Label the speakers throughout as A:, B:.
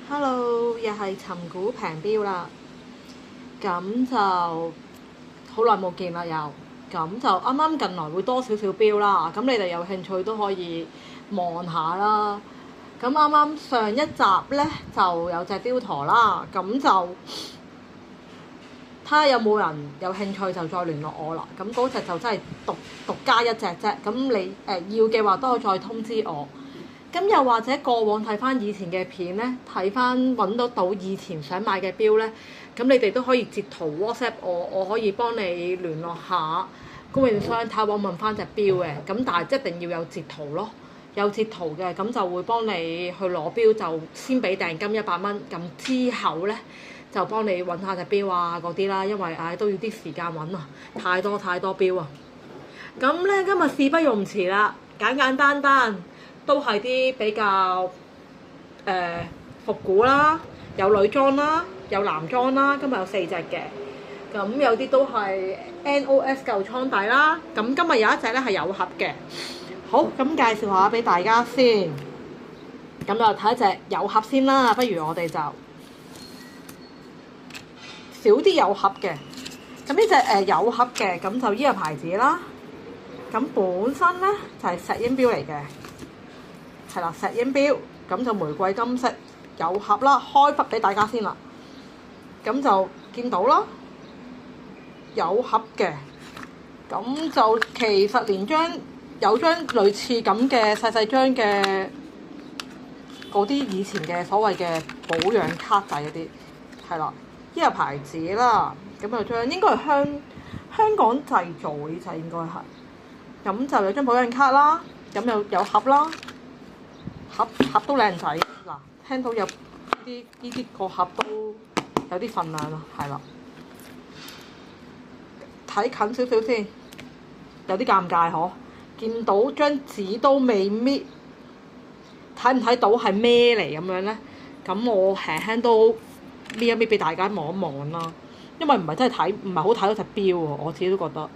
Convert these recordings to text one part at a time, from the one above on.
A: Hello，又係尋股平標啦，咁就好耐冇見啦又，咁就啱啱近來會多少少標啦，咁你哋有興趣都可以望下啦。咁啱啱上一集呢就有隻雕陀啦，咁就睇下有冇人有興趣就再聯絡我啦。咁嗰隻就真係獨家一隻啫，咁你要嘅話都可以再通知我。咁又或者過往睇翻以前嘅片咧，睇翻揾到以前想買嘅標咧，咁你哋都可以截圖 WhatsApp 我，我可以幫你聯絡下供應商，睇下揾問翻隻標嘅。咁但係一定要有截圖咯，有截圖嘅咁就會幫你去攞標，就先俾訂金100蚊，咁之後咧就幫你揾下隻標啊嗰啲啦，因為都要啲時間揾啊，太多標啊。咁咧今日事不容遲啦，簡單。都係啲比較復古啦，有女裝啦，有男裝啦，今日有4隻嘅。咁有啲都係 NOS 舊倉底啦。咁今日有一隻咧係有盒嘅。好，咁介紹下俾大家先。咁就睇一隻有盒先啦，不如我哋就少啲有盒嘅。咁呢隻有盒嘅，咁就呢個牌子啦。咁本身咧就係石英錶嚟嘅。係啦，石英錶，咁就玫瑰金色有盒啦，開忽俾大家先啦。咁就見到啦，有盒嘅，咁就其實連有張類似咁嘅細張嘅嗰啲以前嘅所謂嘅保養卡仔嗰啲，係啦，呢個牌子啦，咁就張應該係香港製造呢隻應該係，咁就有張保養卡啦，咁有盒啦。盒都靚仔嗱，聽到有呢啲個盒都有啲份量啦，係啦。睇近少少先，有啲尷尬嗬，見到張紙都未搣，睇唔睇到係咩嚟咁樣咧？咁我輕輕都搣一搣俾大家望一望啦，因為唔係真係睇，唔係好睇到隻錶喎，我自己都覺得，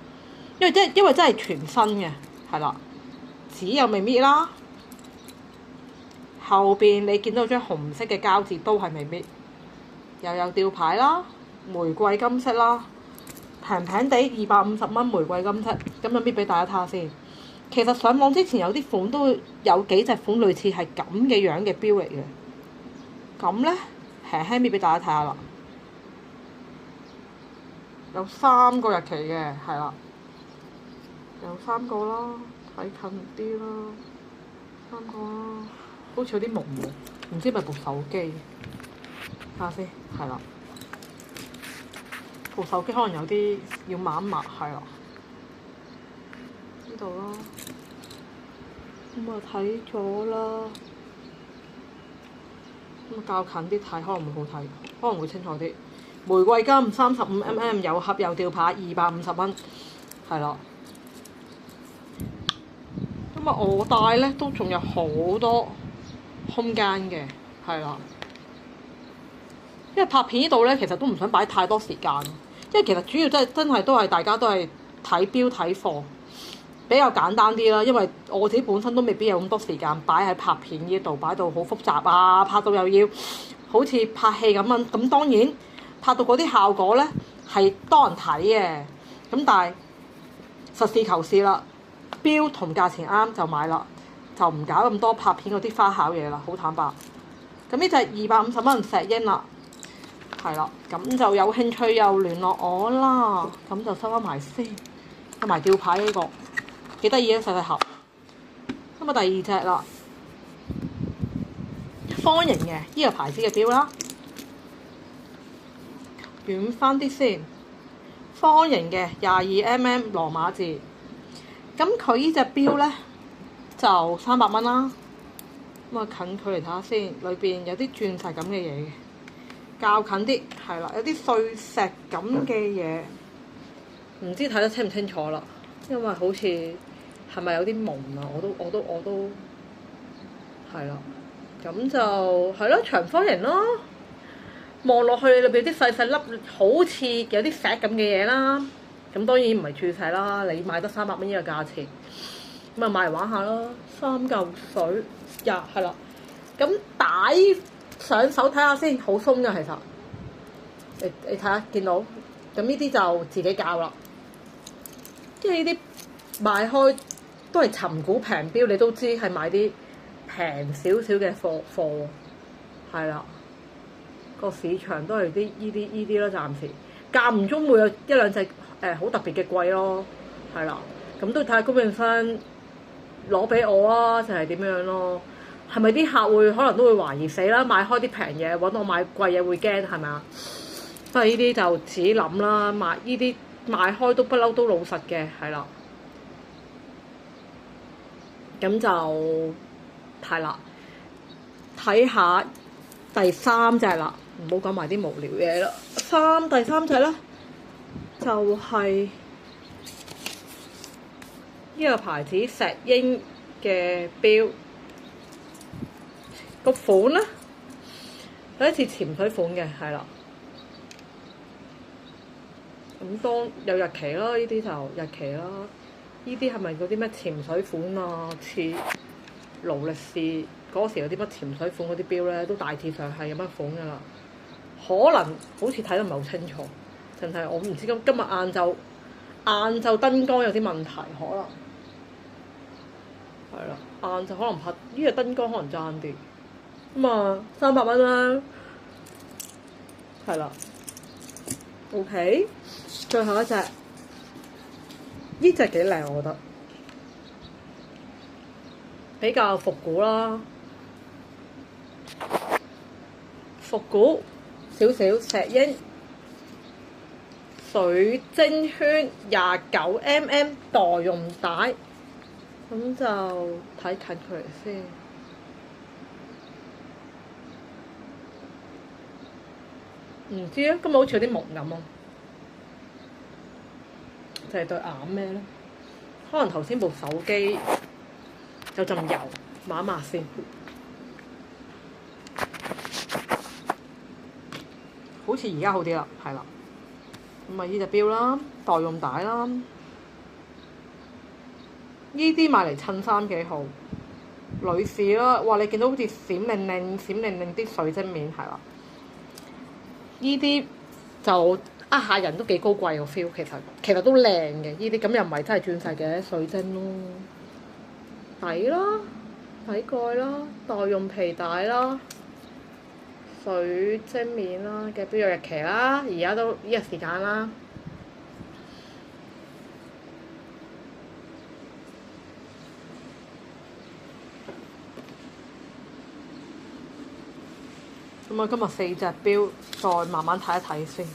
A: 因為真係全新嘅，係啦，紙又未搣啦。後邊你見到張紅色嘅膠紙都係未搣，又有吊牌啦，玫瑰金色啦，平地250蚊玫瑰金色，咁就搣俾大家睇下先。其實上網之前有啲款都有幾隻款類似係咁嘅樣嘅錶嚟嘅，咁咧輕輕搣俾大家睇下啦。有3個日期嘅，係啦，有3個啦，睇近啲啦，3個啦。好似有啲朦朦，唔知係咪部手機？睇下先，係啦，部手機可能有啲要抹一抹，係啦，呢度啦，咁啊睇咗啦，咁啊較近啲睇，可能會好睇，可能會清楚啲。玫瑰金35mm 有盒有吊牌250蚊，係啦。咁啊我帶咧都仲有好多空間嘅，係啦，因為拍片呢度咧，其實都唔想擺太多時間，因為其實主要真係都係大家都係睇錶睇貨，比較簡單啲啦。因為我自己本身都未必有咁多時間擺喺拍片呢度，擺到好複雜啊，拍到又要好似拍戲咁樣。咁當然拍到嗰啲效果咧係多人睇嘅，咁但係實事求是啦，錶同價錢啱就買啦。就唔搞咁多拍片嗰啲花巧嘢啦，好坦白。咁呢就係250蚊石英啦，係啦。咁就有興趣又聯絡我啦。咁就收翻埋先，收埋吊牌呢個幾得意啊，細盒。咁啊第二隻啦，方形嘅呢個牌子嘅錶啦，遠翻啲先，方形嘅22mm 羅馬字。咁佢呢隻錶咧就300蚊啦，咁啊近距離睇下先，裏邊有啲鑽石咁嘅嘢嘅，較近啲係啦，有啲碎石咁嘅嘢，唔知睇得清唔清楚啦，因為好似係咪有啲朦啊？我都係啦，咁就係咯，長方形咯，望落去裏邊啲細粒，好似有啲石咁嘅嘢啦，咁當然唔係鑽石啦，你買得300蚊呢個價錢。咁啊買嚟玩下咯，3嚿水呀，係啦。咁帶上手睇下先，好鬆㗎其實。你睇下，見到？咁呢啲就自己校啦。因為呢啲賣開都係尋股平標，你都知係買啲平少少嘅貨，係啦。個市場都係啲依啲咯，暫時間唔中會有一兩隻好特別嘅貴咯，係啦。咁都睇下供應商攞俾我啊，就係點樣咯？係咪啲客會可能都會懷疑死啦？買開啲平嘢揾我買貴嘢會驚係咪啊？不過呢啲就自己諗啦，買呢啲賣開都不嬲都老實嘅，係啦。咁就係啦，睇下第三隻啦，唔好講埋啲無聊嘢啦。第三隻咧就係呢個牌子石英嘅錶，個款咧有一似潛水款嘅，係啦。咁當有日期啦，呢啲就日期啦。呢啲係咪嗰啲咩潛水款啊？似勞力士嗰時有啲乜潛水款嗰啲錶咧，都大致上係有乜款噶啦。可能好似睇得唔係好清楚，淨係我唔知今日晏晝燈光有啲問題，可能係啦。晏晝可能拍呢個燈光可能爭啲咁啊，300蚊啦，係啦。OK， 最後一隻，呢隻幾靚，我覺得比較復古啦，復古少少石英水晶圈29mm 袋用帶，咁就睇近佢嚟先。唔知啊，今日好似有啲朦咁啊，就係對眼咩咧？可能頭先部手機有陣油，抹一抹先。好似而家好啲啦，係啦。咁啊，呢隻錶啦，袋用帶啦，呢啲買嚟襯衫幾好。女士啦，哇！你見到好似閃靈靈啲水晶面係啦。呢啲就下人都幾高貴個 feel， 其實都靚嘅。呢啲咁又唔係真係鑽石嘅水晶咯，底啦，底蓋啦，袋用皮帶啦，水晶面啦嘅錶有日期啦，而家都呢個時間啦。咁啊，今日4隻錶，再慢慢睇一睇先。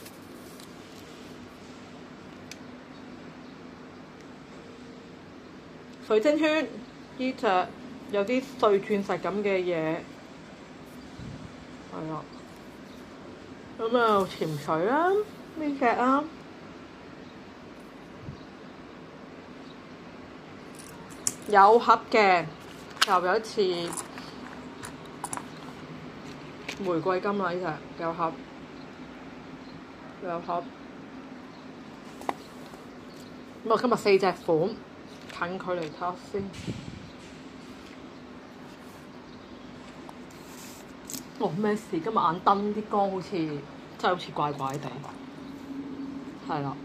A: 水晶圈呢隻有啲碎鑽石咁嘅嘢，係啦。咁啊，潛水啦，呢隻啊，有盒嘅，又有一次。玫瑰金啦，呢隻有盒，咁我今日4隻款，近距離睇下先。咩事？今日眼燈啲光好似真係好似怪怪地，係啦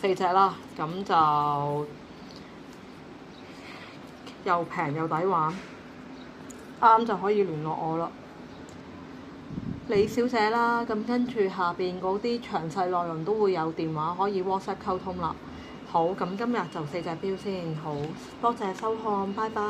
A: ，4隻啦，咁就又平又抵玩。啱就可以聯絡我啦，李小姐啦。咁跟住下邊嗰啲詳細內容都會有電話可以 WhatsApp 溝通啦。好，咁今日就4隻錶先，好多謝收看，拜拜。